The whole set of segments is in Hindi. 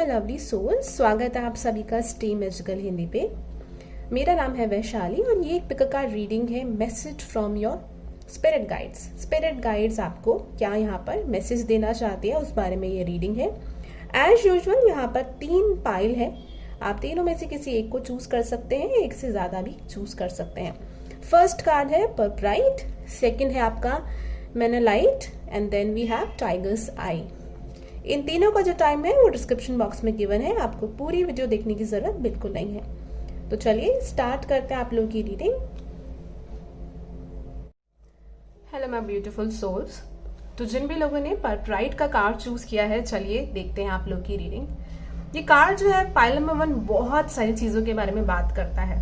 माय लवली सोल्स, स्वागत है आप सभी का स्टे मैजिकल हिंदी पे। मेरा नाम है वैशाली और ये एक पिक कार्ड रीडिंग है, message from your spirit guides. Spirit guides आपको क्या यहाँ पर मैसेज देना चाहते हैं उस बारे में ये रीडिंग है। एज यूजुअल यहाँ पर 3 पाइल है, आप तीनों में से किसी एक को चूज कर सकते हैं, एक से ज्यादा भी चूज कर सकते हैं। फर्स्ट कार्ड है परप्राइट, सेकेंड है आपका मेनालाइट and then we have tigers eye. इन तीनों का जो टाइम है वो डिस्क्रिप्शन बॉक्स में गिवन है, आपको पूरी वीडियो देखने की जरूरत बिल्कुल नहीं है। तो चलिए स्टार्ट करते हैं आप लोगों की reading. Hello my beautiful souls, तो जिन भी लोगों ने परप्राइट का कार्ड चूज किया है, चलिए देखते हैं आप लोग की रीडिंग। ये कार्ड जो है पाइल नंबर 1 बहुत सारी चीजों के बारे में बात करता है।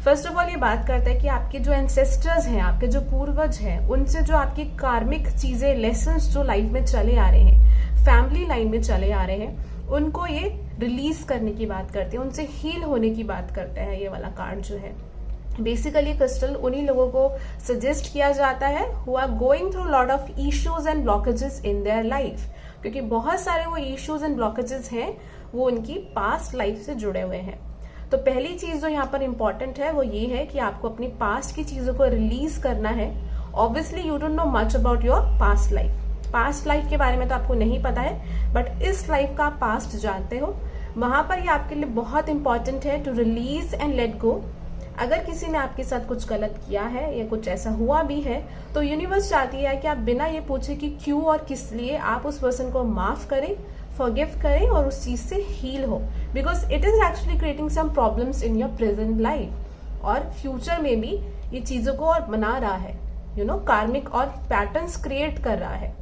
फर्स्ट ऑफ ऑल ये बात करता है कि आपके जो एंसेस्टर्स हैं, आपके जो पूर्वज हैं, उनसे जो आपकी कार्मिक चीजें, लेसन्स जो लाइफ में चले आ रहे हैं, फैमिली लाइन में चले आ रहे हैं, उनको ये रिलीज करने की बात करते हैं, उनसे हील होने की बात करता है ये वाला कार्ड जो है। बेसिकली क्रिस्टल उन्हीं लोगों को सजेस्ट किया जाता है who are going through lot of issues and blockages in their life, क्योंकि बहुत सारे वो इश्यूज एंड ब्लॉकेजेस हैं वो उनकी पास्ट लाइफ से जुड़े हुए हैं। तो पहली चीज जो यहाँ पर इंपॉर्टेंट है वो ये है कि आपको अपनी पास्ट की चीजों को रिलीज करना है। Obviously you don't know much about your past life, past life के बारे में तो आपको नहीं पता है, बट इस लाइफ का आप पास्ट जानते हो। वहां पर ये आपके लिए बहुत इंपॉर्टेंट है to release and let go. अगर किसी ने आपके साथ कुछ गलत किया है या कुछ ऐसा हुआ भी है, तो यूनिवर्स चाहती है कि आप बिना ये पूछे कि क्यों और किस लिए, आप उस पर्सन को माफ करें, फॉरगिव करें और उस चीज से हील हो, because it is actually creating some problems in your present life और फ्यूचर में भी ये चीजों को और बना रहा है, कार्मिक और पैटर्न्स क्रिएट कर रहा है।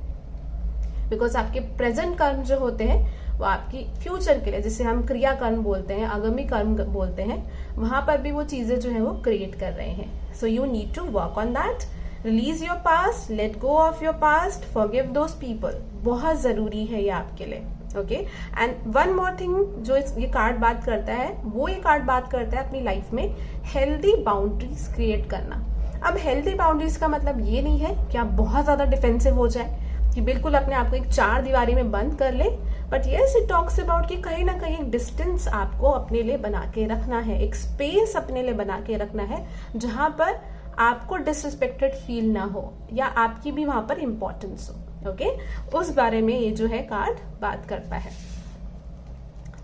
बिकॉज आपके प्रेजेंट कर्म जो होते हैं वो आपकी फ्यूचर के लिए, जिसे हम क्रिया कर्म बोलते हैं, आगामी कर्म बोलते हैं, वहां पर भी वो चीजें जो है वो क्रिएट कर रहे हैं। So you need to work on that, release your past, let go of your past, forgive those people. बहुत जरूरी है ये आपके लिए। Okay, and one more thing जो ये कार्ड बात करता है, वो ये कार्ड बात करता है अपनी लाइफ में हेल्दी बाउंड्रीज क्रिएट करना। अब हेल्दी बाउंड्रीज का मतलब ये नहीं है कि आप बहुत ज्यादा डिफेंसिव हो जाए, कि बिल्कुल अपने आप को एक 4 दीवारी में बंद कर ले, but yes it talks about कि कहीं ना कहीं एक डिस्टेंस आपको अपने लिए बना के रखना है, एक स्पेस अपने लिए बना के रखना है जहां पर आपको डिसरिस्पेक्टेड फील ना हो या आपकी भी वहां पर इंपॉर्टेंस हो। ओके, उस बारे में ये जो है कार्ड बात करता है।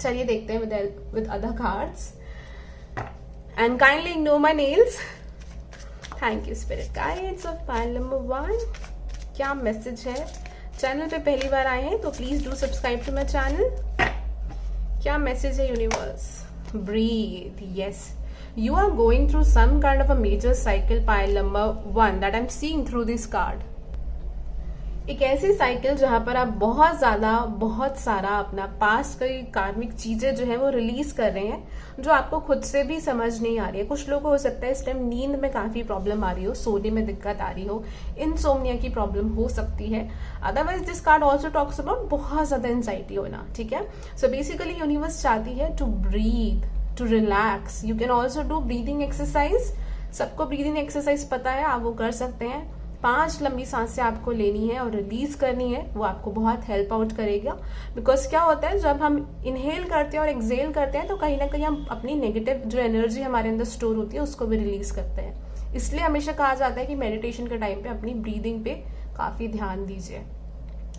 चलिए देखते हैं with other cards. And kindly ignore my nails. Thank you spirit guides of pile number 1। क्या मैसेज है? चैनल पे पहली बार आए हैं तो please do subscribe to my channel. क्या मैसेज है universe? Breathe. Yes, you are going through some kind of a major cycle, pile number 1, that I'm seeing through this card. एक ऐसी साइकिल जहां पर आप बहुत सारा अपना पास्ट की कार्मिक चीजें जो है वो रिलीज कर रहे हैं, जो आपको खुद से भी समझ नहीं आ रही है। कुछ लोगों को हो सकता है इस टाइम नींद में काफी प्रॉब्लम आ रही हो, सोने में दिक्कत आ रही हो, इनसोम्निया की प्रॉब्लम हो सकती है। Otherwise this card also talks about बहुत ज्यादा एंजाइटी होना। ठीक है, सो बेसिकली यूनिवर्स चाहती है to breathe, to relax. You can also do breathing exercise. सबको ब्रीदिंग एक्सरसाइज पता है, आप वो कर सकते हैं। 5 लंबी सांसें आपको लेनी है और रिलीज करनी है, वो आपको बहुत हेल्प आउट करेगा। बिकॉज क्या होता है, जब हम इनहेल करते हैं और एक्सेल करते हैं तो कहीं ना कहीं हम अपनी नेगेटिव जो एनर्जी हमारे अंदर स्टोर होती है उसको भी रिलीज करते हैं। इसलिए हमेशा कहा जाता है कि मेडिटेशन के टाइम पे अपनी ब्रीदिंग पे काफी ध्यान दीजिए।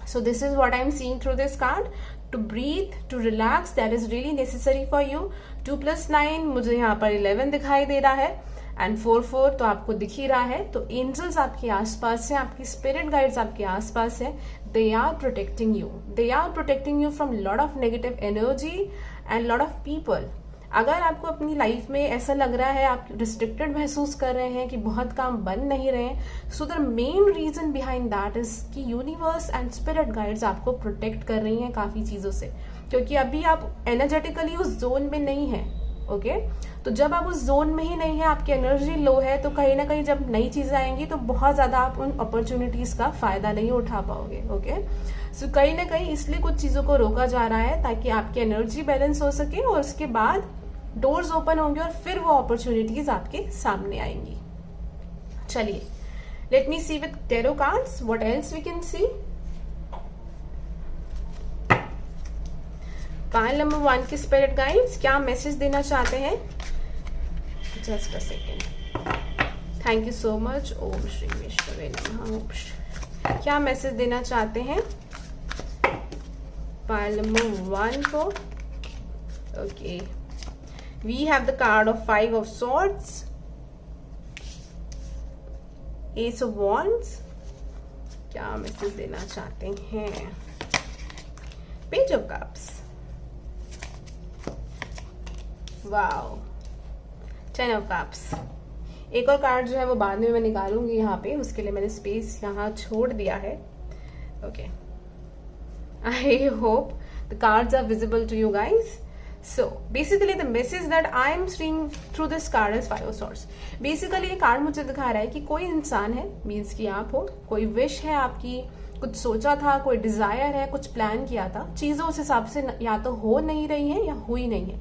So this is what I am seeing through this card. To breathe, to relax, that is really necessary for you. 2 + 9 मुझे यहाँ पर 11 दिखाई दे रहा है, एंड 4 तो आपको दिख ही रहा है। तो एंजल्स आपके आसपास हैं, आपकी स्पिरिट गाइड्स आपके आसपास हैं। They are protecting you, they are protecting you from lot of negative energy and lot of people. अगर आपको अपनी लाइफ में ऐसा लग रहा है, आप रिस्ट्रिक्टेड महसूस कर रहे हैं कि बहुत काम बन नहीं रहे हैं, so the main reason behind that is कि यूनिवर्स एंड स्पिरिट गाइड्स आपको प्रोटेक्ट कर रही हैं काफी चीजों से, क्योंकि अभी आप एनर्जेटिकली उस जोन में नहीं है। ओके, तो जब आप उस जोन में ही नहीं है, आपकी एनर्जी लो है, तो कहीं ना कहीं जब नई चीजें आएंगी तो बहुत ज्यादा आप उन अपॉर्चुनिटीज का फायदा नहीं उठा पाओगे। ओके, सो कहीं ना कहीं इसलिए कुछ चीजों को रोका जा रहा है ताकि आपकी एनर्जी बैलेंस हो सके और उसके बाद डोर्स ओपन होंगे और फिर वो अपॉर्चुनिटीज आपके सामने आएंगी। चलिए, let me see with tarot cards what else we can see. Pile number 1 के स्पिरिट गाइड्स क्या मैसेज देना चाहते हैं? Just a second, thank you so much. Om Shri विष्णुवे नमः। ओम श्री, क्या मैसेज देना चाहते हैं पाइल नंबर 1 को? Okay, we have the card of 5 of swords, ace of wands. क्या मैसेज देना चाहते हैं? Page of cups, wow, 10 of cups. एक और कार्ड जो है वो बाद में मैं निकालूंगी यहाँ पे, उसके लिए मैंने स्पेस यहाँ छोड़ दिया है। Okay, I hope the cards are visible to you guys. So basically the message that I am seeing through this card is 5 of swords. Basically ये कार्ड मुझे दिखा रहा है कि कोई इंसान है, मीन्स कि आप हो, कोई विश है आपकी, कुछ सोचा था, कोई डिजायर है, कुछ प्लान किया था, चीजें उस हिसाब से या तो हो नहीं रही है या हुई नहीं है,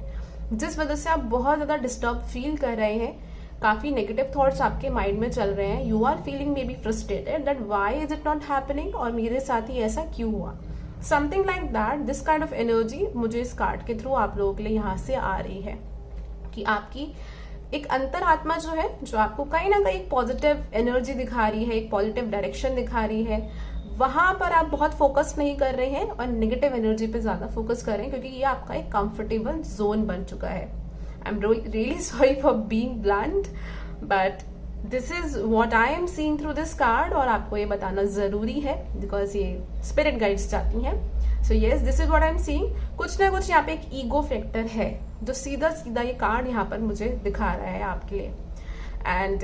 जिस वजह से आप बहुत ज्यादा डिस्टर्ब फील कर रहे हैं, काफी नेगेटिव थॉट्स आपके माइंड में चल रहे हैं। You are feeling maybe frustrated that why is it not happening, और मेरे साथ ही ऐसा क्यों हुआ, something like that. This kind of energy मुझे इस कार्ड के थ्रू आप लोगों के लिए यहाँ से आ रही है कि आपकी एक अंतर आत्मा जो है, जो आपको कहीं ना कहीं पॉजिटिव एनर्जी दिखा रही है, एक पॉजिटिव डायरेक्शन दिखा रही है, वहां पर आप बहुत फोकस नहीं कर रहे हैं और नेगेटिव एनर्जी पे ज्यादा फोकस कर रहे हैं, क्योंकि ये आपका एक कंफर्टेबल जोन बन चुका है। I am really sorry for being blunt, but this is what I am seeing through this card, और आपको ये बताना जरूरी है बिकॉज ये स्पिरिट गाइड्स चाहती हैं। So yes, this is what I am seeing. कुछ ना कुछ यहाँ पे एक ईगो फैक्टर है जो सीधा सीधा ये कार्ड यहाँ पर मुझे दिखा रहा है आपके लिए। एंड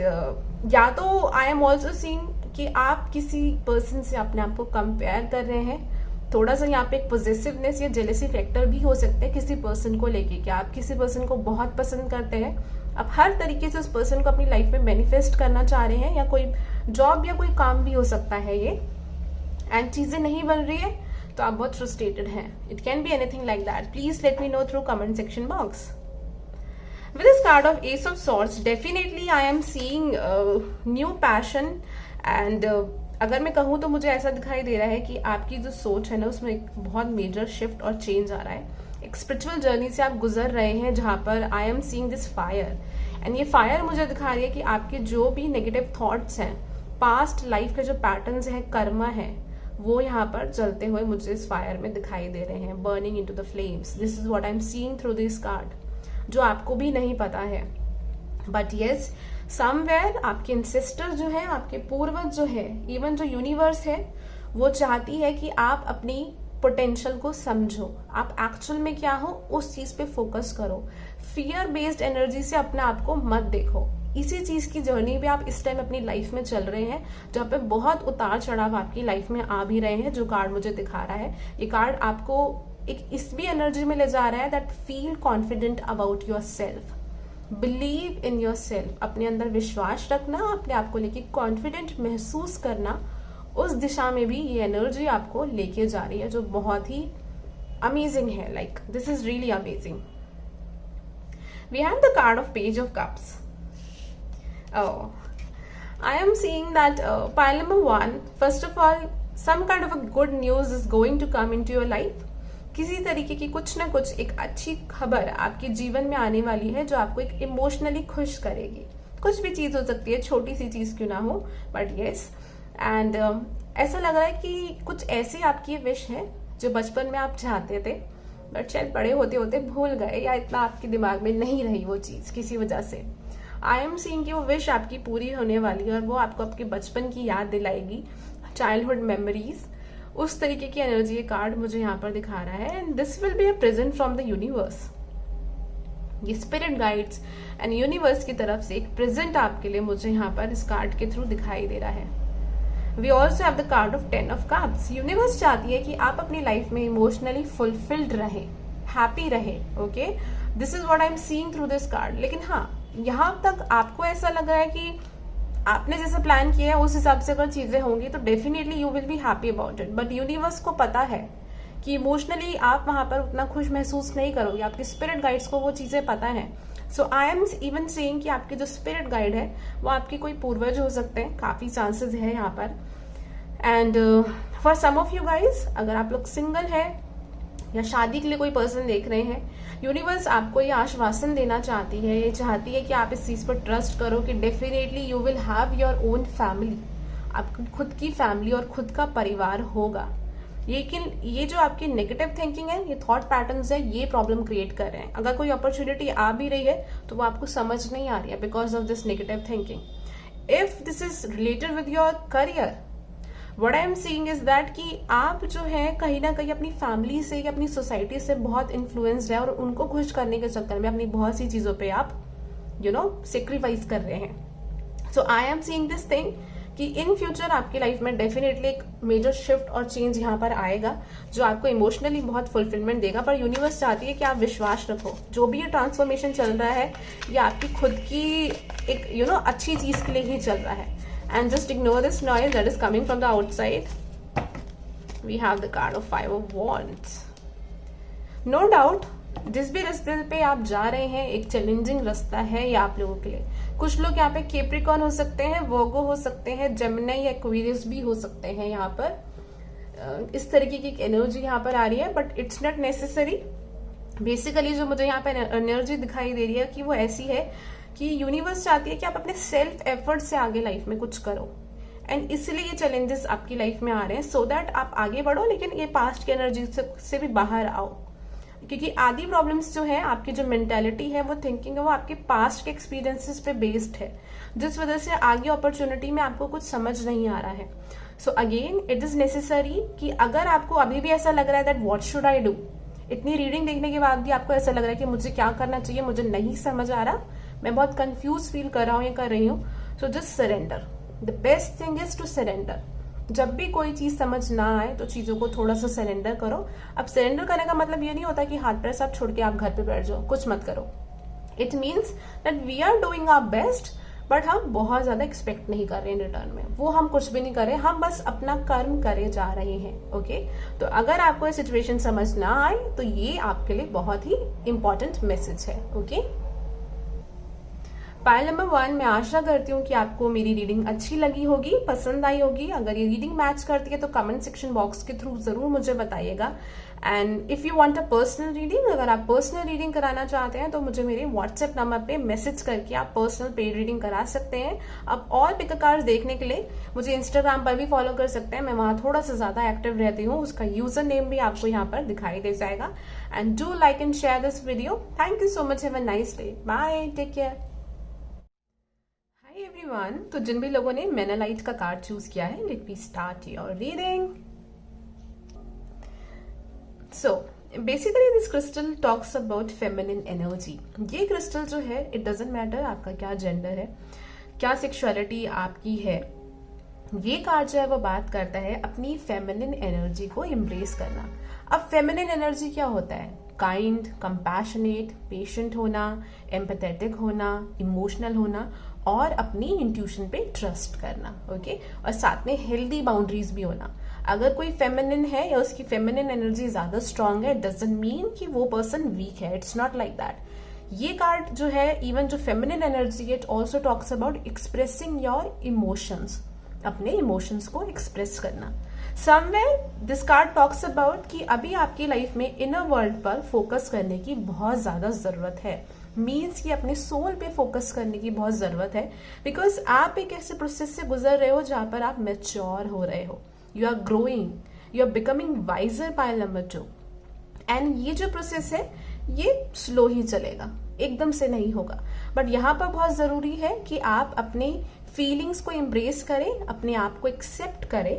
या तो आई एम ऑल्सो सीइंग कि आप किसी पर्सन से अपने आप को कंपेयर कर रहे हैं, थोड़ा सा यहाँ पे एक पॉजिटिवनेस या जेलेसी फैक्टर भी हो सकता है किसी पर्सन को लेके, कि आप किसी पर्सन को बहुत पसंद करते हैं, आप हर तरीके से उस पर्सन को अपनी लाइफ में मैनिफेस्ट करना चाह रहे हैं, या कोई जॉब या कोई काम भी हो सकता है ये, एंड चीजें नहीं बन रही है तो आप बहुत फ्रस्ट्रेटेड हैं। It can be anything like that. Please let me know through comment section box. With this card of Ace of Swords, definitely I am seeing new passion and अगर मैं कहूँ तो मुझे ऐसा दिखाई दे रहा है कि आपकी जो सोच है ना, उसमें एक बहुत मेजर शिफ्ट और चेंज आ रहा है। एक स्पिरिचुअल जर्नी से आप गुजर रहे हैं जहाँ पर आई am seeing this fire, and ये फायर मुझे दिखा रही है कि आपके जो भी नेगेटिव थॉट्स हैं, पास्ट लाइफ के जो पैटर्न्स हैं, कर्मा है, वो यहाँ पर चलते हुए मुझे इस फायर में दिखाई दे रहे हैं, burning into the flames. This is what I am seeing through this card, जो आपको भी नहीं पता है। बट येस, समवेयर आपके इंसेस्टर जो है, आपके पूर्वज जो है, इवन जो यूनिवर्स है, वो चाहती है कि आप अपनी पोटेंशियल को समझो, आप एक्चुअल में क्या हो उस चीज पे फोकस करो। फियर बेस्ड एनर्जी से अपने आप को मत देखो। इसी चीज की जर्नी पे आप इस टाइम अपनी लाइफ में चल रहे हैं, जहाँ पे बहुत उतार चढ़ाव आपकी लाइफ में आ भी रहे हैं, जो कार्ड मुझे दिखा रहा है। ये कार्ड आपको एक इस भी एनर्जी में ले जा रहा है that feel confident about your self, believe in your self, अपने अंदर विश्वास रखना, अपने आप को लेके कॉन्फिडेंट महसूस करना, उस दिशा में भी ये एनर्जी आपको लेके जा रही है, जो बहुत ही अमेजिंग है। Like this is really amazing. We have the card of page of cups. I am seeing that pile number 1, first of all, some kind of a good news is going to come into your life. किसी तरीके की कुछ ना कुछ एक अच्छी खबर आपके जीवन में आने वाली है, जो आपको एक इमोशनली खुश करेगी। कुछ भी चीज हो सकती है, छोटी सी चीज क्यों ना हो, बट यस। एंड ऐसा लग रहा है कि कुछ ऐसी आपकी विश है जो बचपन में आप चाहते थे, बट शायद बड़े होते होते भूल गए, या इतना आपके दिमाग में नहीं रही वो चीज किसी वजह से। आई एम सीइंग कि वो विश आपकी पूरी होने वाली है, और वो आपको आपके बचपन की याद दिलाएगी, चाइल्डहुड मेमोरीज। उस तरीके की एनर्जी ये कार्ड मुझे यहाँ पर दिखा रहा है। And this will be a present from the universe. ये स्पिरिट गाइड्स एंड यूनिवर्स की तरफ से एक प्रेजेंट आपके लिए मुझे यहाँ पर इस कार्ड के थ्रू दिखाई दे रहा है। We also have the card of 10 of cups. Universe चाहती है कि आप अपनी लाइफ में इमोशनली फुलफिल्ड रहे, हैप्पी रहे। Okay, this is what I am seeing through this card. लेकिन हाँ, यहाँ तक आपको ऐसा लग रहा है कि आपने जैसे प्लान किया है उस हिसाब से अगर चीजें होंगी तो definitely you will be happy about it. But universe को पता है कि इमोशनली आप वहां पर उतना खुश महसूस नहीं करोगे, आपके स्पिरिट गाइड्स को वो चीजें पता है। सो आई एम इवन सेइंग कि आपके जो स्पिरिट गाइड है वो आपके कोई पूर्वज हो सकते हैं, काफी चांसेस है यहाँ पर। And for some of you guys, अगर आप लोग सिंगल है या शादी के लिए कोई पर्सन देख रहे हैं, यूनिवर्स आपको ये आश्वासन देना चाहती है, ये चाहती है कि आप इस चीज पर ट्रस्ट करो कि definitely you will have your own family, आपकी खुद की फैमिली और खुद का परिवार होगा। लेकिन ये जो आपकी नेगेटिव थिंकिंग है, ये थॉट पैटर्न्स है, ये प्रॉब्लम क्रिएट कर रहे हैं। अगर कोई अपॉर्चुनिटी आ भी रही है तो वो आपको समझ नहीं आ रही है because of this negative thinking. If this is related with your career, what I am seeing is that कि आप जो है कहीं ना कहीं अपनी फैमिली से या अपनी सोसाइटी से बहुत इन्फ्लुएंस्ड है और उनको खुश करने के चक्कर में अपनी बहुत सी चीजों पे आप सेक्रीफाइस कर रहे हैं। So I am seeing this thing कि इन फ्यूचर आपकी लाइफ में डेफिनेटली एक मेजर शिफ्ट और चेंज यहाँ पर आएगा जो आपको इमोशनली बहुत फुलफिलमेंट देगा। पर यूनिवर्स चाहती है कि आप विश्वास रखो, जो भी ये ट्रांसफॉर्मेशन चल रहा है ये आपकी खुद की एक अच्छी चीज के लिए ही चल रहा है। And just ignore this noise that is coming from the outside. We have the card of 5 of wands. No doubt जिस भी रास्ते पे आप जा रहे हैं एक चैलेंजिंग रास्ता है ये आप लोगों के लिए। कुछ लोग यहाँ पे कैप्रिकॉर्न हो सकते हैं, वर्गो हो सकते हैं, जेमिनी या एक्वेरियस भी हो सकते हैं। यहाँ पर इस तरीके की एनर्जी यहाँ पर आ रही है, but it's not necessary. Basically जो मुझे यहाँ पे एनर्जी दिखाई दे रही है कि वो ऐसी है कि यूनिवर्स चाहती है कि आप अपने सेल्फ एफर्ट से आगे लाइफ में कुछ करो। एंड इसलिए ये चैलेंजेस आपकी लाइफ में आ रहे हैं सो दैट आप आगे बढ़ो, लेकिन ये पास्ट की एनर्जी से भी बाहर आओ। क्योंकि आधी प्रॉब्लम्स जो है, आपकी जो मेंटालिटी है, वो थिंकिंग है, वो आपके पास्ट के एक्सपीरियंसेस पे बेस्ड है, जिस वजह से आगे अपॉर्चुनिटी में आपको कुछ समझ नहीं आ रहा है। So again it is necessary कि अगर आपको अभी भी ऐसा लग रहा है that what should I do, इतनी रीडिंग देखने के बाद भी आपको ऐसा लग रहा है कि मुझे क्या करना चाहिए, मुझे नहीं समझ आ रहा, मैं बहुत कंफ्यूज फील कर रहा हूँ या कर रही हूँ, so just surrender. The best thing is to surrender. जब भी कोई चीज समझ ना आए तो चीजों को थोड़ा सा सरेंडर करो। अब सरेंडर करने का मतलब ये नहीं होता कि हाथ पैर सब छोड़ के आप घर पे बैठ जाओ, कुछ मत करो। It means that we are doing our best, but हम बहुत ज्यादा एक्सपेक्ट नहीं कर रहे हैं रिटर्न में। वो हम कुछ भी नहीं कर रहे, हम बस अपना कर्म करे जा रहे हैं। ओके, तो अगर आपको ये सिचुएशन समझ ना आए तो ये आपके लिए बहुत ही इंपॉर्टेंट मैसेज है। ओके, पाइल नंबर 1, मैं आशा करती हूँ कि आपको मेरी रीडिंग अच्छी लगी होगी, पसंद आई होगी। अगर ये रीडिंग मैच करती है तो कमेंट सेक्शन बॉक्स के थ्रू जरूर मुझे बताइएगा। And if you want a personal reading, अगर आप पर्सनल रीडिंग कराना चाहते हैं तो मुझे मेरे व्हाट्सएप नंबर पे मैसेज करके आप पर्सनल पेड रीडिंग करा सकते हैं। अब और पिक कार्ड्स देखने के लिए मुझे इंस्टाग्राम पर भी फॉलो कर सकते हैं, मैं वहां थोड़ा सा ज्यादा एक्टिव रहती हूँ। उसका यूजर नेम भी आपको यहाँ पर दिखाई दे जाएगा। And do like and share this video. Thank you so much, have a nice day, bye, take care. Everyone, तो जिन भी लोगों ने मेनालाइट का कार्ड चूज किया है, let me start your reading. So basically this crystal talks about feminine energy. ये क्रिस्टल जो है, इट डजंट मैटर आपका क्या जेंडर है, क्या सेक्सुअलिटी आपकी है, ये कार्ड जो है वो बात करता है अपनी फेमिनिन एनर्जी को एम्ब्रेस करना। अब फेमिनिन एनर्जी क्या होता है? काइंड, कंपैशनेट, पेशेंट होना, एम्पैथेटिक होना, इमोशनल होना और अपनी इंट्यूशन पे ट्रस्ट करना। ओके, और साथ में हेल्दी बाउंड्रीज भी होना। अगर कोई फेमिनिन है या उसकी फेमिनिन एनर्जी ज्यादा स्ट्रांग है, इट डजंट मीन कि वो पर्सन वीक है, इट्स नॉट लाइक दैट। ये कार्ड जो है, इवन जो फेमिनिन एनर्जी है, it also talks about expressing your emotions, अपने इमोशंस को एक्सप्रेस करना। Somewhere this card talks about कि अभी आपकी लाइफ में इनर वर्ल्ड पर फोकस करने की बहुत ज्यादा जरूरत है। मीन्स कि अपने सोल पे फोकस करने की बहुत जरूरत है, बिकॉज आप एक ऐसे प्रोसेस से गुजर रहे हो जहां पर आप मेच्योर हो रहे हो, you are growing, you are becoming wiser. Pile number 2, and ये जो प्रोसेस है ये स्लो ही चलेगा, एकदम से नहीं होगा, बट यहाँ पर बहुत जरूरी है कि आप अपने फीलिंग्स को एम्ब्रेस करें, अपने आप को एक्सेप्ट करें।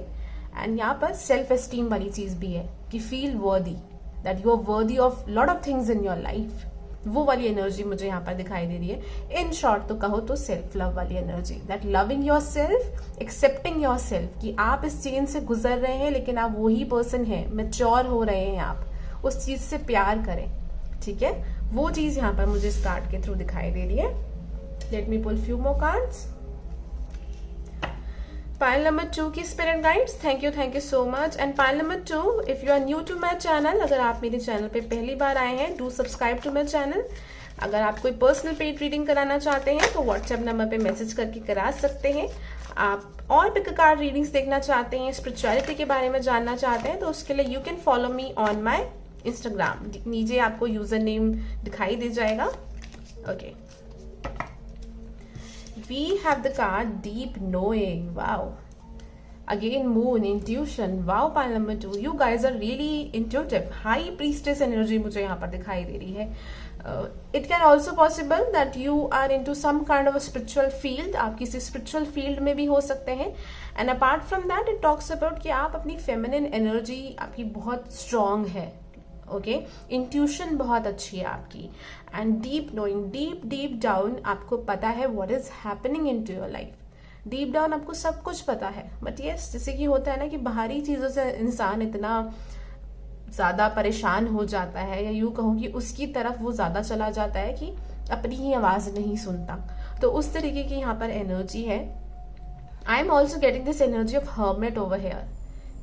एंड यहाँ पर सेल्फ एस्टीम वाली चीज भी है कि feel worthy, that you are worthy of lot of things in your life. वो वाली एनर्जी मुझे यहाँ पर दिखाई दे रही है। इन शॉर्ट तो कहो तो सेल्फ लव वाली energy, that loving your self, accepting your self, कि आप इस चेंज से गुजर रहे हैं लेकिन आप वही पर्सन है, मैच्योर हो रहे हैं, आप उस चीज से प्यार करें। ठीक है, वो चीज यहाँ पर मुझे इस कार्ड के थ्रू दिखाई दे रही है। Let me pull few more cards. Pile number 2 की spirit guides, thank you so much. And pile number 2, if you are new to my channel, अगर आप मेरे चैनल पे पहली बार आए हैं, do subscribe to my channel. अगर आप कोई पर्सनल पेड रीडिंग कराना चाहते हैं तो व्हाट्सएप नंबर पे मैसेज करके करा सकते हैं। आप और पिक रीडिंग्स देखना चाहते हैं, स्पिरिचुअलिटी के बारे में जानना चाहते हैं, तो उसके लिए you can follow me on my Instagram, नीचे आपको यूजर नेम दिखाई दे जाएगा। Okay, we have the card deep knowing, wow, again moon, intuition, wow. Pile number 2, you guys are really intuitive, high priestess energy मुझे यहाँ पर दिखाई दे रही है। It can also possible that you are into some kind of spiritual field, आप किसी स्पिरिचुअल फील्ड में भी हो सकते हैं। And apart from that it talks about कि आप अपनी फेमिनिन एनर्जी आपकी बहुत स्ट्रांग है। ओके, इंट्यूशन बहुत अच्छी है आपकी। And deep knowing, deep deep down आपको पता है what is happening into your life. Deep down आपको सब कुछ पता है, बट यस, जैसे कि होता है ना कि बाहरी चीजों से इंसान इतना ज्यादा परेशान हो जाता है, या यूं कहूँ कि उसकी तरफ वो ज्यादा चला जाता है कि अपनी ही आवाज नहीं सुनता। तो उस तरीके की यहाँ पर एनर्जी है। I am also getting this energy of hermit over here.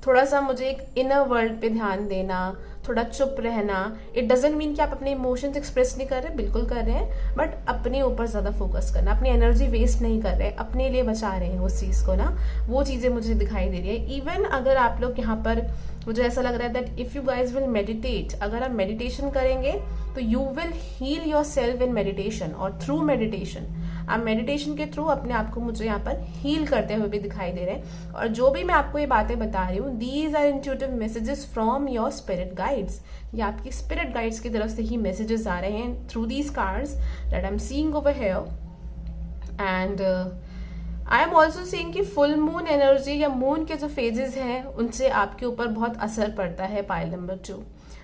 थोड़ा सा मुझे एक इनर वर्ल्ड पे ध्यान देना, थोड़ा चुप रहना। इट डजेंट मीन कि आप अपने इमोशंस एक्सप्रेस नहीं कर रहे, बिल्कुल कर रहे हैं, बट अपने ऊपर ज्यादा फोकस करना, अपनी एनर्जी वेस्ट नहीं कर रहे, अपने लिए बचा रहे हैं उस चीज को ना। वो चीजें मुझे दिखाई दे रही है। इवन अगर आप लोग यहाँ पर, मुझे ऐसा लग रहा है that if you guys will meditate, अगर आप मेडिटेशन करेंगे तो you will heal yourself in meditation, और थ्रू मेडिटेशन आप मेडिटेशन के थ्रू अपने आप को मुझे यहाँ पर हील करते हुए भी दिखाई दे रहे हैं। और जो भी मैं आपको ये बातें बता रही हूँ, these are intuitive messages from your spirit guides. ये आपकी स्पिरिट गाइड्स की तरफ से ही मैसेजेस आ रहे हैं through these cards that I am seeing over here. And I am also seeing कि फुल मून एनर्जी या मून के जो फेजेस हैं उनसे आपके ऊपर बहुत असर पड़ता है। पाइल नंबर 2,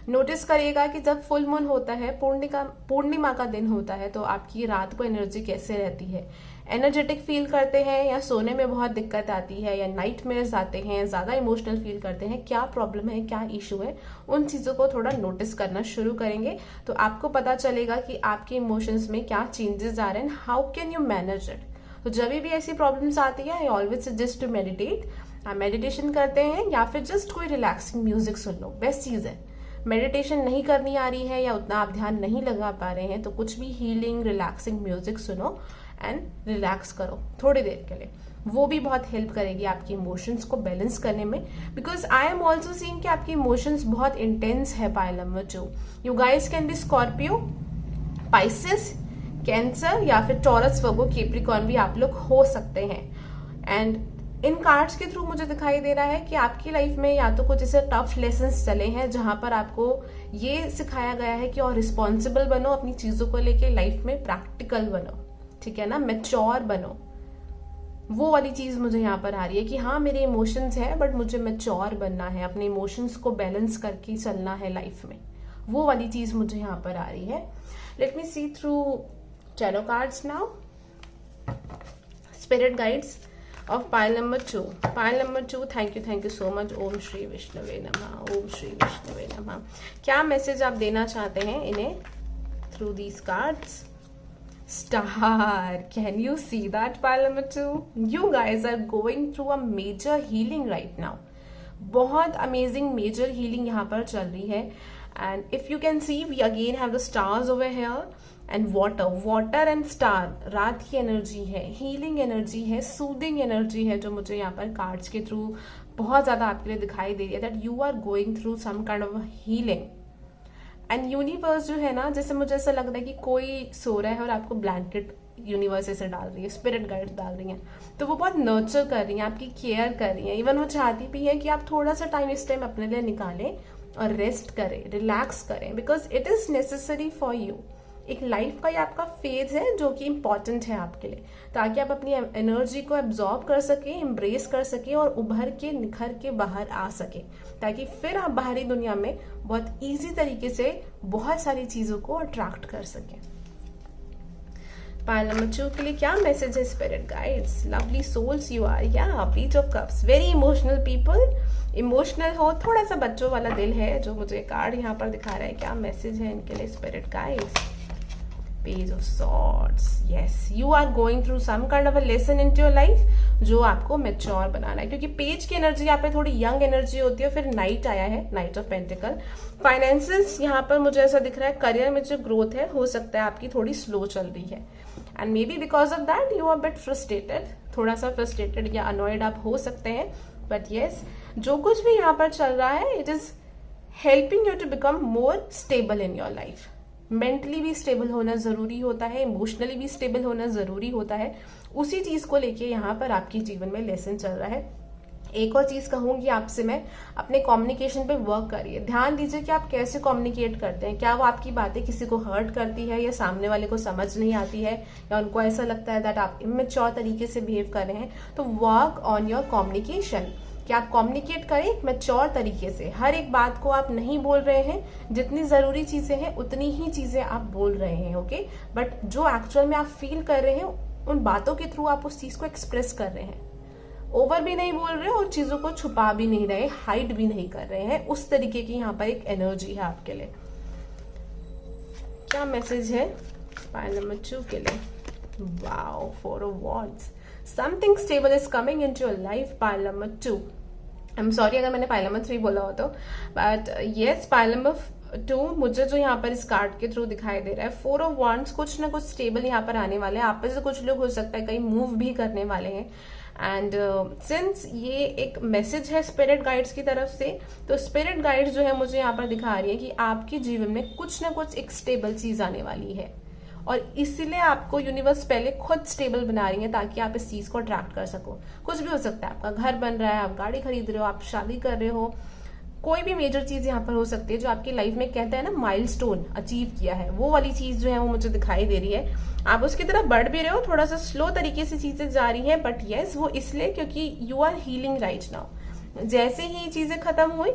नोटिस करिएगा कि जब फुल मून होता है, पूर्णिमा का दिन होता है, तो आपकी रात को एनर्जी कैसे रहती है। एनर्जेटिक फील करते हैं, या सोने में बहुत दिक्कत आती है, या नाइटमेयर्स आते हैं, ज्यादा इमोशनल फील करते हैं, क्या प्रॉब्लम है, क्या इशू है, उन चीजों को थोड़ा नोटिस करना शुरू करेंगे तो आपको पता चलेगा कि आपके इमोशंस में क्या चेंजेस आ रहे हैं, how can you manage it. तो जब भी ऐसी प्रॉब्लम्स आती है, I always suggest to meditate. आप मेडिटेशन करते हैं या फिर जस्ट कोई रिलैक्सिंग म्यूजिक सुन लो, बेस्ट चीज है। मेडिटेशन नहीं करनी आ रही है या उतना आप ध्यान नहीं लगा पा रहे हैं, तो कुछ भी हीलिंग रिलैक्सिंग म्यूजिक सुनो एंड रिलैक्स करो थोड़ी देर के लिए, वो भी बहुत हेल्प करेगी आपकी इमोशंस को बैलेंस करने में। Because I am also seeing कि आपकी इमोशंस बहुत इंटेंस है। Pile number 2, you guys can be Scorpio, Pisces, cancer, या फिर टॉरस, वर्गो, कैप्रिकॉर्न भी आप लोग हो सकते हैं। एंड इन कार्ड्स के थ्रू मुझे दिखाई दे रहा है कि आपकी लाइफ में या तो कुछ ऐसे टफ लेसन्स चले हैं जहां पर आपको ये सिखाया गया है कि और रिस्पॉन्सिबल बनो, अपनी चीजों को लेके लाइफ में प्रैक्टिकल बनो, ठीक है ना, मैच्योर बनो। वो वाली चीज मुझे यहाँ पर आ रही है कि हाँ मेरे इमोशंस है बट मुझे मैच्योर बनना है, अपने इमोशंस को बैलेंस करके चलना है लाइफ में, वो वाली चीज मुझे यहाँ पर आ रही है। Let me see through tarot cards now. Spirit guides of pile number 2. Pile number 2, thank you so much. ओम श्री विष्णुवे नमः, ओम श्री विष्णुवे नमः। क्या मैसेज आप देना चाहते हैं इन्हें through these cards? Star, can you see that? Pile number 2, you guys are going through a major healing right now. बहुत अमेजिंग मेजर हीलिंग यहाँ पर चल रही है। And if you can see, we again have the stars over here and water and star, रात की एनर्जी है, हीलिंग एनर्जी है, सूदिंग एनर्जी है, जो मुझे यहाँ पर कार्ड्स के थ्रू बहुत ज्यादा आपके लिए दिखाई दे रही है that you are going through some kind of healing. And universe जो है ना, जैसे मुझे ऐसा लग रहा है कि कोई सो रहा है और आपको ब्लैंकेट यूनिवर्स ऐसे डाल रही है, स्पिरिट गाइड डाल रही है, तो वो बहुत नर्चर कर रही है, आपकी केयर कर रही है। इवन वो चाहती भी है कि आप थोड़ा सा टाइम इस टाइम अपने लिए निकालें और रेस्ट करें, रिलैक्स करें, because it is necessary for you. एक लाइफ का ये आपका फेज है जो कि इंपॉर्टेंट है आपके लिए, ताकि आप अपनी एनर्जी को एब्जॉर्ब कर सके, एम्ब्रेस कर सके और उभर के निखर के बाहर आ सके, ताकि फिर आप बाहरी दुनिया में बहुत इजी तरीके से बहुत सारी चीजों को अट्रैक्ट कर सके। पाइल नंबर 2 के लिए क्या मैसेज है spirit guides? Lovely souls you are, या page of cups, very emotional people, emotional हो, थोड़ा सा बच्चों वाला दिल है जो मुझे कार्ड यहाँ पर दिखा रहा है। क्या मैसेज है इनके लिए spirit guides? Page of swords, yes, you are going through some kind of a lesson in your life जो आपको मैच्योर बनाना है, क्योंकि पेज की एनर्जी यहाँ पे थोड़ी यंग एनर्जी होती है। फिर नाइट आया है, नाइट ऑफ पेंटिकल। फाइनेंसेस यहाँ पर मुझे ऐसा दिख रहा है, करियर में जो ग्रोथ है हो सकता है आपकी थोड़ी स्लो चल रही है, and maybe because of that you are bit frustrated, थोड़ा सा फ्रस्ट्रेटेड या अनॉयड आप हो सकते हैं। बट येस, जो कुछ भी यहाँ पर चल रहा है it is helping you to become more stable in your life. Mentally भी स्टेबल होना जरूरी होता है, इमोशनली भी स्टेबल होना जरूरी होता है। उसी चीज को लेके यहाँ पर आपके जीवन में लेसन चल रहा है। एक और चीज कहूंगी आपसे मैं, अपने कम्युनिकेशन पे वर्क करिए। ध्यान दीजिए कि आप कैसे कम्युनिकेट करते हैं। क्या वो आपकी बातें किसी को हर्ट करती है, या सामने वाले को समझ नहीं आती है, या उनको ऐसा लगता है दैट आप इमेच्योर तरीके से बिहेव कर रहे हैं। तो वर्क ऑन योर कम्युनिकेशन, कि आप कम्युनिकेट करें मैच्योर तरीके से। हर एक बात को आप नहीं बोल रहे हैं, जितनी जरूरी चीजें हैं उतनी ही चीजें आप बोल रहे हैं, ओके। बट जो एक्चुअल में आप फील कर रहे हैं, उन बातों के थ्रू आप उस चीज को एक्सप्रेस कर रहे हैं। ओवर भी नहीं बोल रहे और चीजों को छुपा भी नहीं रहे, हाइड भी नहीं कर रहे हैं। उस तरीके की यहाँ पर एक एनर्जी है आपके लिए। क्या मैसेज है पाइल नंबर 2 के लिए? Wow, 4 of wands. Something stable is coming into your life, pile number 2। I am sorry अगर मैंने पाइल नंबर 3 बोला हो तो, बट यस, पाइल नंबर 2 मुझे जो यहाँ पर इस कार्ड के थ्रू दिखाई दे रहा है, 4 ऑफ वॉन्ड्स। कुछ ना कुछ स्टेबल यहाँ पर आने वाले हैं। आप में से कुछ लोग हो सकता है कहीं मूव भी करने वाले हैं। एंड सिंस ये एक मैसेज है स्पिरिट गाइड्स की तरफ से, तो स्पिरिट गाइड्स जो है मुझे यहाँ पर दिखा रही है कि आपके जीवन में कुछ ना कुछ एक स्टेबल चीज आने वाली है, और इसीलिए आपको यूनिवर्स पहले खुद स्टेबल बना रही है ताकि आप इस चीज को अट्रैक्ट कर सको। कुछ भी हो सकता है, आपका घर बन रहा है, आप गाड़ी खरीद रहे हो, आप शादी कर रहे हो, कोई भी मेजर चीज यहाँ पर हो सकती है जो आपकी लाइफ में कहते हैं ना माइलस्टोन अचीव किया है, वो वाली चीज जो है वो मुझे दिखाई दे रही है। आप उसकी तरफ बढ़ भी रहे हो, थोड़ा सा स्लो तरीके से चीजें जा रही है, बट यस वो इसलिए क्योंकि you are healing right now. जैसे ही चीजें खत्म हुई,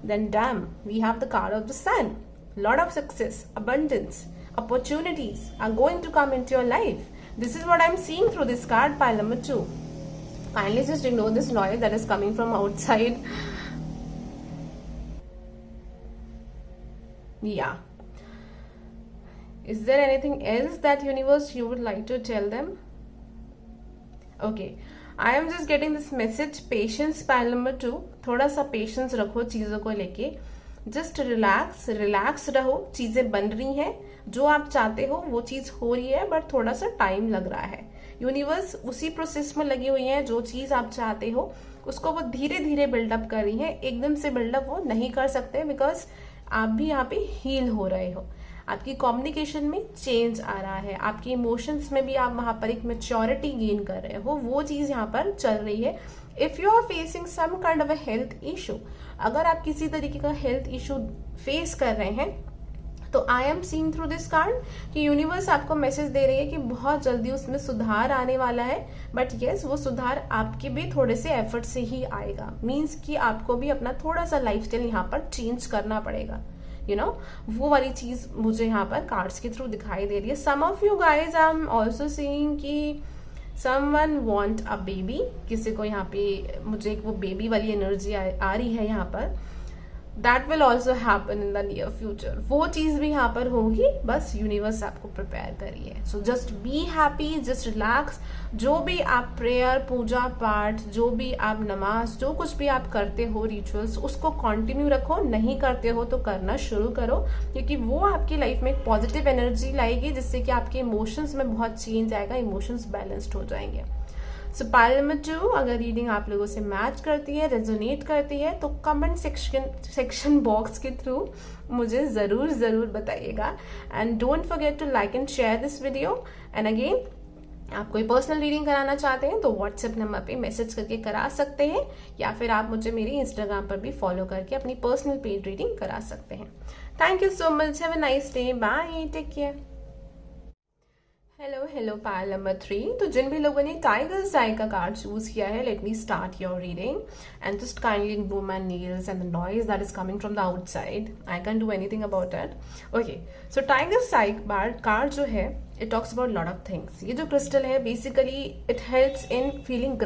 then damn we have the card of the sun. Lot of success, abundance, opportunities are going to come into your life. This is what I'm seeing through this card, pile number 2. Kindly just ignore this noise that is coming from outside. Yeah. Is there anything else that universe you would like to tell them? Okay. I am just getting this message, patience, pile number 2. थोड़ा सा पेशेंस रखो चीजों को लेके। जस्ट रिलैक्स रहो। चीजें बन रही हैं, जो आप चाहते हो वो चीज हो रही है, बट थोड़ा सा टाइम लग रहा है। यूनिवर्स उसी प्रोसेस में लगी हुई है। जो चीज आप चाहते हो उसको वो धीरे धीरे बिल्डअप कर रही है, एकदम से बिल्डअप वो नहीं कर सकते, बिकॉज आप भी यहाँ पे हील हो रहे हो। आपकी कम्युनिकेशन में चेंज आ रहा है, आपके इमोशंस में भी आप वहां पर एक मेच्योरिटी गेन कर रहे हो, वो चीज यहाँ पर चल रही है। If you are facing some kind of a health issue, अगर आप किसी तरीके का हेल्थ इशू फेस कर रहे हैं, तो आई am seeing through this card कि यूनिवर्स आपको मैसेज दे रही है कि बहुत जल्दी उसमें सुधार आने वाला है। बट यस, वो सुधार आपके भी थोड़े से एफर्ट से ही आएगा। मीन्स कि आपको भी अपना थोड़ा सा लाइफस्टाइल यहाँ पर चेंज करना पड़ेगा। यू नो, वो वाली चीज मुझे यहाँ पर कार्ड्स के थ्रू दिखाई दे रही है। Some of you guys I am also seeing कि समवन वांट अ बेबी। किसी को यहाँ पे मुझे एक वो बेबी वाली एनर्जी आ रही है यहाँ पर। That will also happen in the near future. वो चीज भी यहाँ पर होगी, बस यूनिवर्स आपको प्रिपेयर करिए। So just be happy, just relax. जो भी आप प्रेयर, पूजा पाठ, जो भी आप नमाज, जो कुछ भी आप करते हो रिचुअल्स, उसको कंटिन्यू रखो। नहीं करते हो तो करना शुरू करो, क्योंकि वो आपकी लाइफ में एक पॉजिटिव एनर्जी लाएगी, जिससे कि आपके इमोशंस में बहुत चेंज आएगा, इमोशंस बैलेंस्ड हो जाएंगे। सो पाइल नंबर 2, अगर रीडिंग आप लोगों से मैच करती है, रेजोनेट करती है, तो कमेंट सेक्शन बॉक्स के थ्रू मुझे जरूर बताइएगा। And don't forget to like and share this video. And again, आप कोई पर्सनल रीडिंग कराना चाहते हैं तो व्हाट्सएप नंबर पे मैसेज करके करा सकते हैं, या फिर आप मुझे मेरी इंस्टाग्राम पर भी फॉलो करके अपनी पर्सनल पेड रीडिंग करा सकते हैं। Thank you so much, have a nice day, bye, take care. Hello pile number 3। तो जिन भी लोगों ने टाइगर साई का कार्ड चूज किया है, let me start your reading and just kindly ignore my nails and the noise that is coming from the outside. I can do anything about it. Okay, so tiger Sai card जो है, it talks about lot of things. ये जो क्रिस्टल है, basically it helps in feeling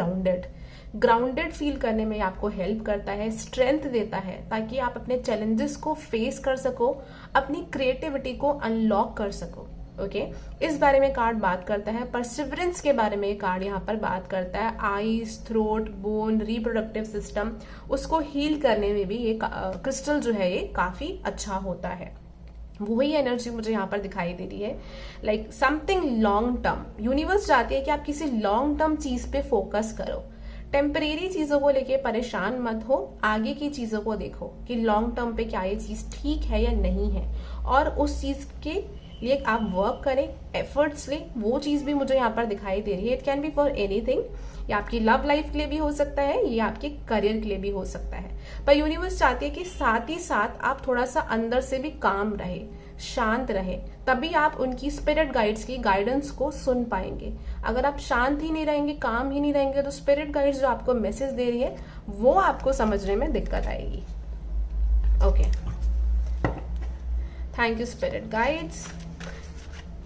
grounded feel करने में आपको हेल्प करता है, स्ट्रेंथ देता है, ताकि आप अपने चैलेंजेस को फेस कर सको, अपनी क्रिएटिविटी को अनलॉक कर सको। ओके, इस बारे में कार्ड बात करता है। परसिवरेंस के बारे में कार्ड यहाँ पर बात करता है। Eyes, throat, bone, reproductive system, उसको हील करने में भी ये क्रिस्टल जो है ये काफी अच्छा होता है। वही एनर्जी मुझे यहाँ पर दिखाई दे रही है, like something long term. Universe चाहती है कि आप किसी लॉन्ग टर्म चीज पे फोकस करो। टेम्परेरी चीजों को लेके परेशान मत हो, आगे की चीजों को देखो कि लॉन्ग टर्म पे क्या ये चीज ठीक है या नहीं है, और उस चीज के लिए आप वर्क करें, एफर्ट्स लें। वो चीज भी मुझे यहाँ पर दिखाई दे रही है। It can be for anything, ये आपकी लव लाइफ के लिए भी हो सकता है, ये आपके करियर के लिए भी हो सकता है। पर यूनिवर्स चाहती है कि साथ ही साथ आप थोड़ा सा अंदर से भी काम रहे, शांत रहे, तभी आप उनकी स्पिरिट गाइड्स की गाइडेंस को सुन पाएंगे। अगर आप शांत ही नहीं रहेंगे, काम ही नहीं रहेंगे, तो स्पिरिट गाइड्स जो आपको मैसेज दे रही है वो आपको समझने में दिक्कत आएगी। Okay, thank you spirit guides.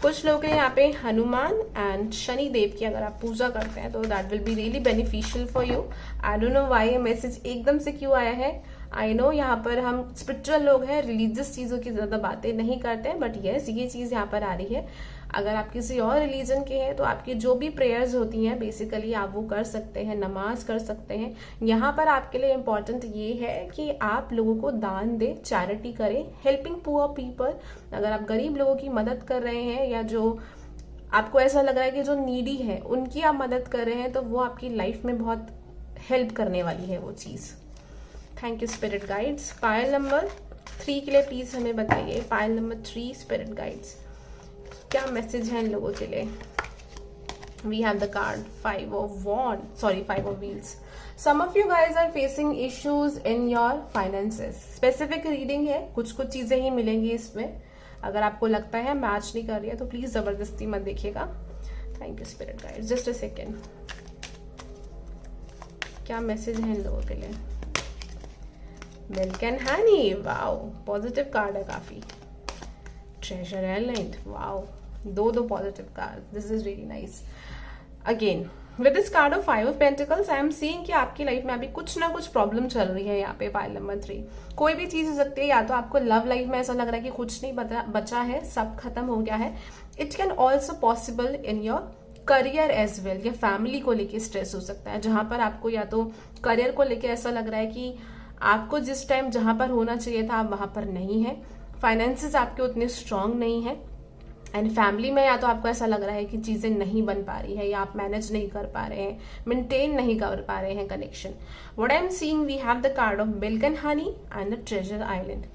कुछ लोग हैं यहाँ पे हनुमान एंड शनि देव की अगर आप पूजा करते हैं तो that will be really beneficial for you. I don't know why ये मैसेज एकदम से क्यों आया है। आई नो यहाँ पर हम स्पिरिचुअल लोग हैं, रिलीजियस चीजों की ज्यादा बातें नहीं करते हैं, बट यस ये चीज यहाँ पर आ रही है। अगर आप किसी और रिलीजन के हैं तो आपकी जो भी प्रेयर्स होती हैं बेसिकली आप वो कर सकते हैं, नमाज कर सकते हैं। यहाँ पर आपके लिए इम्पोर्टेंट ये है कि आप लोगों को दान दें, चैरिटी करें, हेल्पिंग पुअर पीपल। अगर आप गरीब लोगों की मदद कर रहे हैं या जो आपको ऐसा लग रहा है कि जो नीडी है उनकी आप मदद कर रहे हैं, तो वो आपकी लाइफ में बहुत हेल्प करने वाली है वो चीज़। Thank you spirit guides. Pile number 3 के लिए प्लीज हमें बताइए। पायल नंबर 3 स्पिरिट गाइड्स, क्या मैसेज है इन लोगों के लिए? We have the card 5 of wheels. Some of you guys are facing issues in your finances. Specific reading है, कुछ चीजें ही मिलेंगी इसमें। अगर आपको लगता है मैच नहीं कर रही है तो प्लीज जबरदस्ती मत देखिएगा। Thank you spirit guides. Just a second, क्या मैसेज है इन लोगों के लिए? Milk and Honey, wow, positive card है काफी। ट्रेजर एलाइंड, वाओ, दो positive card, this is really nice. Again with this card of 5 of pentacles I am seeing कि आपकी लाइफ में अभी कुछ ना कुछ प्रॉब्लम चल रही है। यहाँ पे पाइल नंबर 3 कोई भी चीज हो सकती है। या तो आपको लव लाइफ में ऐसा लग रहा है कि कुछ नहीं बचा है, सब खत्म हो गया है। It can also possible in your career as well, या फैमिली को लेके स्ट्रेस हो सकता है, जहां पर आपको या तो करियर को लेके ऐसा लग रहा है कि आपको जिस टाइम जहां पर होना चाहिए था आप वहां पर नहीं है, फाइनेंसेस आपके उतने स्ट्रांग नहीं है, एंड फैमिली में या तो आपको ऐसा लग रहा है कि चीजें नहीं बन पा रही है, या आप मैनेज नहीं कर पा रहे हैं, मेंटेन नहीं कर पा रहे हैं connection. What I am seeing, we have the card of milk and honey and the treasure island.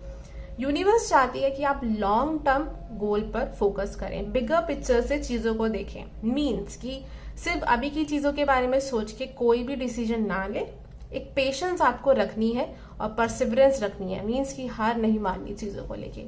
Universe चाहती है कि आप लॉन्ग टर्म गोल पर फोकस करें, बिगर पिक्चर से चीजों को देखें। मीन्स कि सिर्फ अभी की चीजों के बारे में सोच के कोई भी डिसीजन ना ले। एक पेशेंस आपको रखनी है और परसिवरेंस रखनी है। मीन्स कि हार नहीं माननी चीजों को लेके।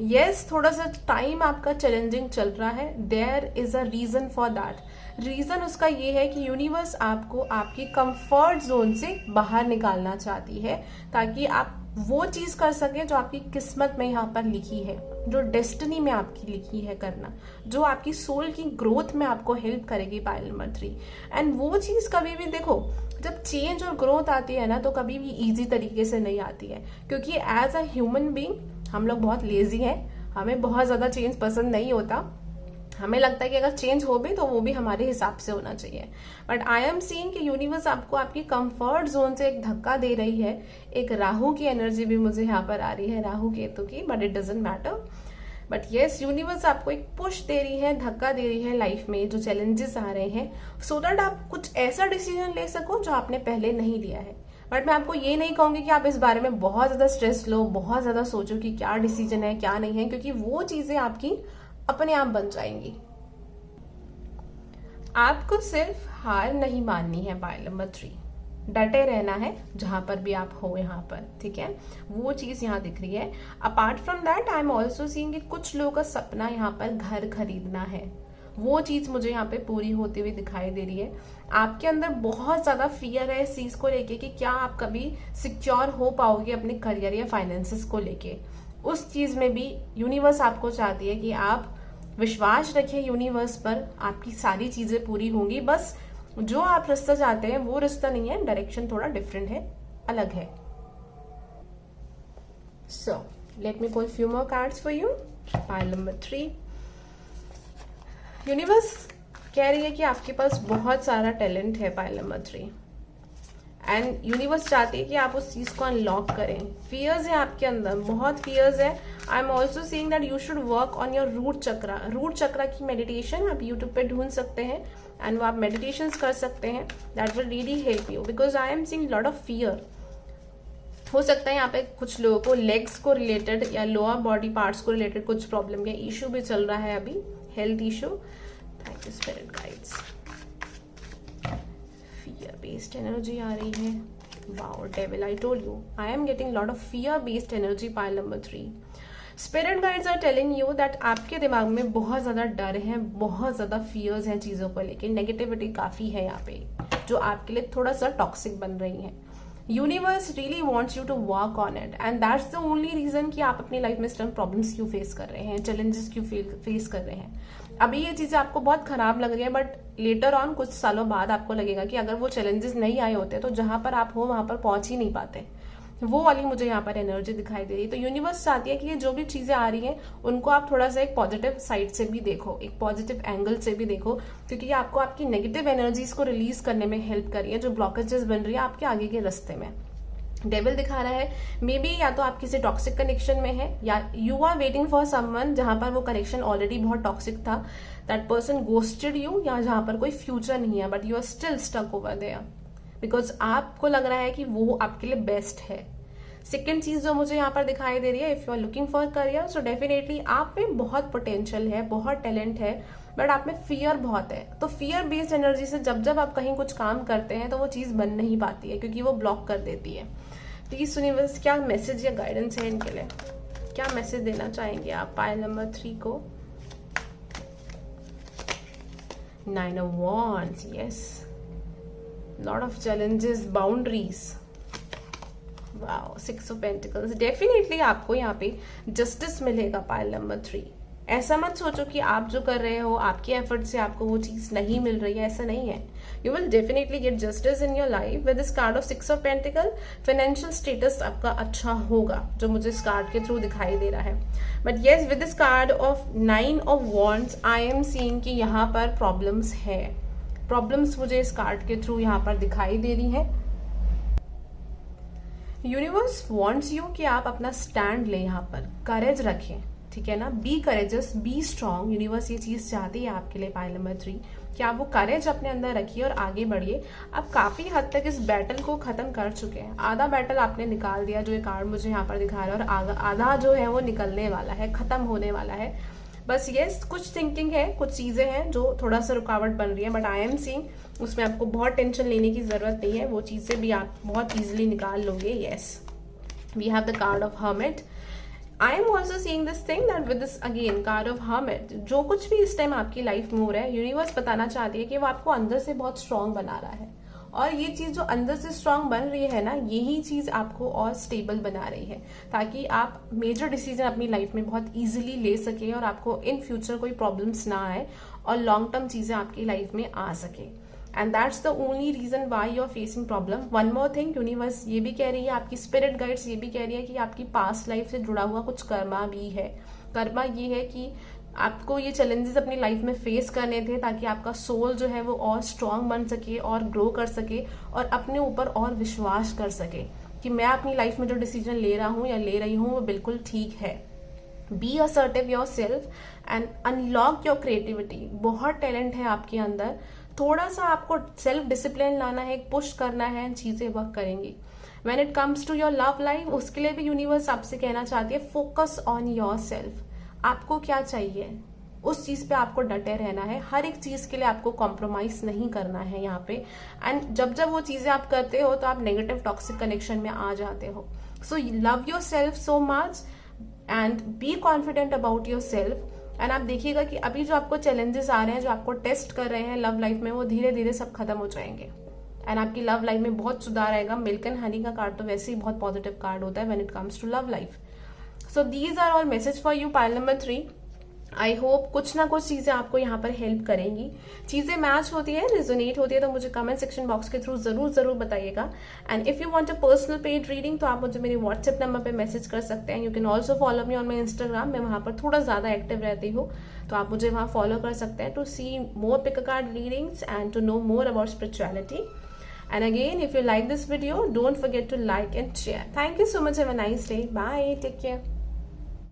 यस, थोड़ा सा टाइम आपका चैलेंजिंग चल रहा है, there is a reason for that. Reason उसका ये है कि यूनिवर्स आपको आपकी कंफर्ट जोन से बाहर निकालना चाहती है, ताकि आप वो चीज कर सके जो आपकी किस्मत में यहाँ पर लिखी है, जो डेस्टिनी में आपकी लिखी है करना, जो आपकी सोल की ग्रोथ में आपको हेल्प करेगी पाइल नंबर 3। एंड वो चीज कभी भी देखो, जब चेंज और ग्रोथ आती है ना तो कभी भी इजी तरीके से नहीं आती है, क्योंकि एज अ ह्यूमन बीइंग हम लोग बहुत लेजी हैं, हमें बहुत ज्यादा चेंज पसंद नहीं होता। हमें लगता है कि अगर चेंज हो भी तो वो भी हमारे हिसाब से होना चाहिए। बट आई एम सीइंग कि यूनिवर्स आपको आपकी कंफर्ट जोन से एक धक्का दे रही है। एक राहु की एनर्जी भी मुझे यहाँ पर आ रही है, राहु केतु की, but it doesn't matter. But yes, universe आपको एक पुश दे रही है, धक्का दे रही है लाइफ में जो चैलेंजेस आ रहे हैं, सो दैट आप कुछ ऐसा डिसीजन ले सको जो आपने पहले नहीं लिया है। बट मैं आपको ये नहीं कहूंगी कि आप इस बारे में बहुत ज्यादा स्ट्रेस लो, बहुत ज्यादा सोचो कि क्या डिसीजन है क्या नहीं है, क्योंकि वो चीजें आपकी अपने आप बन जाएंगी। आपको सिर्फ हार नहीं माननी है पाइल नंबर 3, डटे रहना है जहां पर भी आप हो यहाँ पर, ठीक है, वो चीज यहाँ दिख रही है। Apart from that I am also seeing कि कुछ लोगों का सपना यहाँ पर घर खरीदना है, वो चीज मुझे यहाँ पे पूरी होती हुई दिखाई दे रही है। आपके अंदर बहुत ज्यादा फियर है इस चीज को लेके कि क्या आप कभी सिक्योर हो पाओगे अपने करियर या फाइनेंसेस को लेके। उस चीज में भी यूनिवर्स आपको चाहती है कि आप विश्वास रखें यूनिवर्स पर, आपकी सारी चीजें पूरी होंगी। बस जो आप रास्ता चाहते हैं वो रास्ता नहीं है, डायरेक्शन थोड़ा डिफरेंट है, अलग है। So let me pull few more cards for you. Pile number 3, universe कह रही है कि आपके पास बहुत सारा टैलेंट है पाइल नंबर 3, एंड यूनिवर्स चाहती है कि आप उस चीज को अनलॉक करें। फियर्स है आपके अंदर, बहुत फियर्स है। I am also seeing that you should work on your root chakra. Root chakra की मेडिटेशन आप यूट्यूब पे ढूंढ सकते हैं, एंड वो आप मेडिटेशंस कर सकते हैं. That will really help you because I am seeing lot of fear. हो सकता है यहाँ पे कुछ लोगों को लेग्स को रिलेटेड या लोअर बॉडी पार्ट्स को रिलेटेड कुछ प्रॉब्लम या इशू भी चल रहा है अभी, health issue. Thank you spirit guides. Fear based energy आ रही है. Wow devil, I told you I am getting lot of fear based energy. Pile number 3. Spirit guides are telling you that आपके दिमाग में बहुत ज्यादा डर है, बहुत ज्यादा फियर्स हैं चीजों को लेके. नेगेटिविटी काफी है यहाँ पे जो आपके लिए थोड़ा सा टॉक्सिक बन रही है. Universe really wants you to work on it and that's the only reason कि आप अपनी लाइफ में इस टाइम प्रॉब्लम्स क्यों फेस कर रहे हैं, चैलेंजेस क्यों फेस कर रहे हैं. अभी ये चीजें आपको बहुत खराब लग रही है बट लेटर ऑन कुछ सालों बाद आपको लगेगा कि अगर वो चैलेंजेस नहीं आए होते तो जहां पर आप हो वहां पर पहुंच ही नहीं पाते. वो वाली मुझे यहाँ पर एनर्जी दिखाई दे रही है. तो यूनिवर्स चाहती है कि ये जो भी चीजें आ रही हैं उनको आप थोड़ा सा एक पॉजिटिव साइड से भी देखो, एक पॉजिटिव एंगल से भी देखो, क्योंकि ये आपको आपकी नेगेटिव एनर्जीज को रिलीज करने में हेल्प कर रही है जो ब्लॉकेजेस बन रही है आपके आगे के रास्ते में. डेविल दिखा रहा है मे बी या तो आप किसी टॉक्सिक कनेक्शन में है या you are waiting for someone जहां पर वो कनेक्शन ऑलरेडी बहुत टॉक्सिक था. दैट पर्सन गोस्टेड यू, या जहां पर कोई फ्यूचर नहीं है but you are still stuck over there because आपको लग रहा है कि वो आपके लिए बेस्ट है. सेकेंड चीज जो मुझे यहाँ पर दिखाई दे रही है, if you are looking for career so definitely आप में बहुत पोटेंशियल है, बहुत टैलेंट है बट आप में फियर बहुत है. तो फियर बेस्ड एनर्जी से जब जब आप कहीं कुछ काम करते हैं तो वो चीज बन नहीं पाती है क्योंकि वो ब्लॉक कर देती है. प्लीज यूनिवर्स क्या मैसेज या गाइडेंस है इनके लिए, क्या मैसेज देना चाहेंगे आप पाइल नंबर 3 को. 9 of Wands, yes. Lot of challenges, boundaries. Wow, 6 of Pentacles. Definitely आपको यहाँ पे जस्टिस मिलेगा पाइल नंबर 3. ऐसा मत सोचो कि आप जो कर रहे हो आपके एफर्ट से आपको वो चीज नहीं मिल रही है, ऐसा नहीं है. You will definitely get justice in your life with this card of 6 of pentacle. Financial status आपका अच्छा होगा जो मुझे इस कार्ड के थ्रू दिखाई दे रहा है. But yes with this card of 9 of wands I am seeing कि यहाँ पर प्रॉब्लम्स है. प्रॉब्लम्स मुझे इस कार्ड के थ्रू यहाँ पर दिखाई दे रही है. यूनिवर्स वॉन्ट्स यू कि आप अपना स्टैंड ले, यहाँ पर करेज रखें, ठीक है ना. Be courageous, be strong. Universe ये चीज चाहती है आपके लिए पाइल नंबर 3 कि आप वो करेज अपने अंदर रखिए और आगे बढ़िए. आप काफी हद तक इस बैटल को खत्म कर चुके हैं. आधा बैटल आपने निकाल दिया जो ये कार्ड मुझे यहाँ पर दिखा रहा है, और आधा जो है वो निकलने वाला है, खत्म होने वाला है. बस ये कुछ थिंकिंग है, कुछ चीजें हैं जो थोड़ा सा रुकावट बन रही है बट आई एम सीइंग उसमें आपको बहुत टेंशन लेने की जरूरत नहीं है. वो चीजें भी आप बहुत इजीली निकाल लोगे. Yes, we have the card of hermit. I am also seeing this thing that with this again card of hermit, जो कुछ भी इस टाइम आपकी लाइफ में हो रहा है यूनिवर्स बताना चाहती है कि वो आपको अंदर से बहुत स्ट्रांग बना रहा है. और ये चीज जो अंदर से स्ट्रांग बन रही है ना, यही चीज आपको और स्टेबल बना रही है ताकि आप मेजर डिसीजन अपनी लाइफ में बहुत इजीली ले सके और आपको इन फ्यूचर कोई प्रॉब्लम्स ना आए और लॉन्ग टर्म चीजें आपकी लाइफ में आ सके. And that's the only reason why you are facing problem. One more thing, universe ये भी कह रही है, आपकी स्पिरिट गाइड्स ये भी कह रही है कि आपकी पास्ट लाइफ से जुड़ा हुआ कुछ कर्मा भी है. कर्मा ये है कि आपको ये चैलेंजेस अपनी लाइफ में फेस करने थे ताकि आपका सोल जो है वो और स्ट्रांग बन सके और ग्रो कर सके और अपने ऊपर और विश्वास कर सके कि मैं अपनी लाइफ में जो डिसीजन ले रहा हूँ या ले रही हूँ वो बिल्कुल ठीक है. Be assertive yourself and unlock your creativity. बहुत टैलेंट है आपके अंदर, थोड़ा सा आपको सेल्फ डिसिप्लिन लाना है, पुश करना है, चीजें वर्क करेंगी. When it comes to your love life, उसके लिए भी यूनिवर्स आपसे कहना चाहती है फोकस ऑन योर सेल्फ. आपको क्या चाहिए उस चीज पे आपको डटे रहना है. हर एक चीज के लिए आपको कॉम्प्रोमाइज नहीं करना है यहाँ पे. एंड जब जब वो चीजें आप करते हो तो आप नेगेटिव टॉक्सिक कनेक्शन में आ जाते हो. So love your self so much and be confident about your self. And आप देखिएगा कि अभी जो आपको चैलेंजेस आ रहे हैं, जो आपको टेस्ट कर रहे हैं लव लाइफ में, वो धीरे धीरे सब खत्म हो जाएंगे एंड आपकी लव लाइफ में बहुत सुधार आएगा. मिल्क एंड हनी का कार्ड तो वैसे ही बहुत पॉजिटिव कार्ड होता है when it comes to love life. So these are all message for you pile number 3. I hope कुछ ना कुछ चीजें आपको यहाँ पर हेल्प करेंगी. चीजें मैच होती है, रिजोनेट होती है तो मुझे कमेंट सेक्शन बॉक्स के थ्रू जरूर बताइएगा. And if you want a personal paid reading तो आप मुझे मेरे व्हाट्सएप नंबर पे मैसेज कर सकते हैं. You can also follow me on my Instagram. मैं वहां पर थोड़ा ज्यादा एक्टिव रहती हूँ तो आप मुझे वहां फॉलो कर सकते हैं to see more pick a card readings and to know more about spirituality. And again, if you like this video, don't forget to like and share. Thank you so much. Have a nice day. Bye. Take care.